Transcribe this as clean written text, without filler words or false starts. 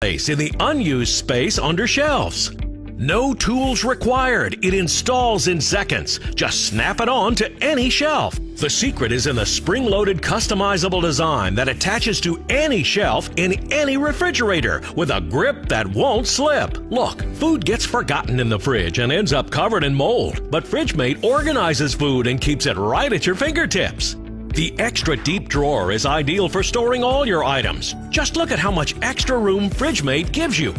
place in the unused space under shelves. No tools required. It installs in seconds. Just snap it on to any shelf. The secret is in the spring-loaded customizable design that attaches to any shelf in any refrigerator with a grip that won't slip. Look, food gets forgotten in the fridge and ends up covered in mold, but FridgeMate organizes food and keeps it right at your fingertips. The extra deep drawer is ideal for storing all your items. Just look at how much extra room FridgeMate gives you.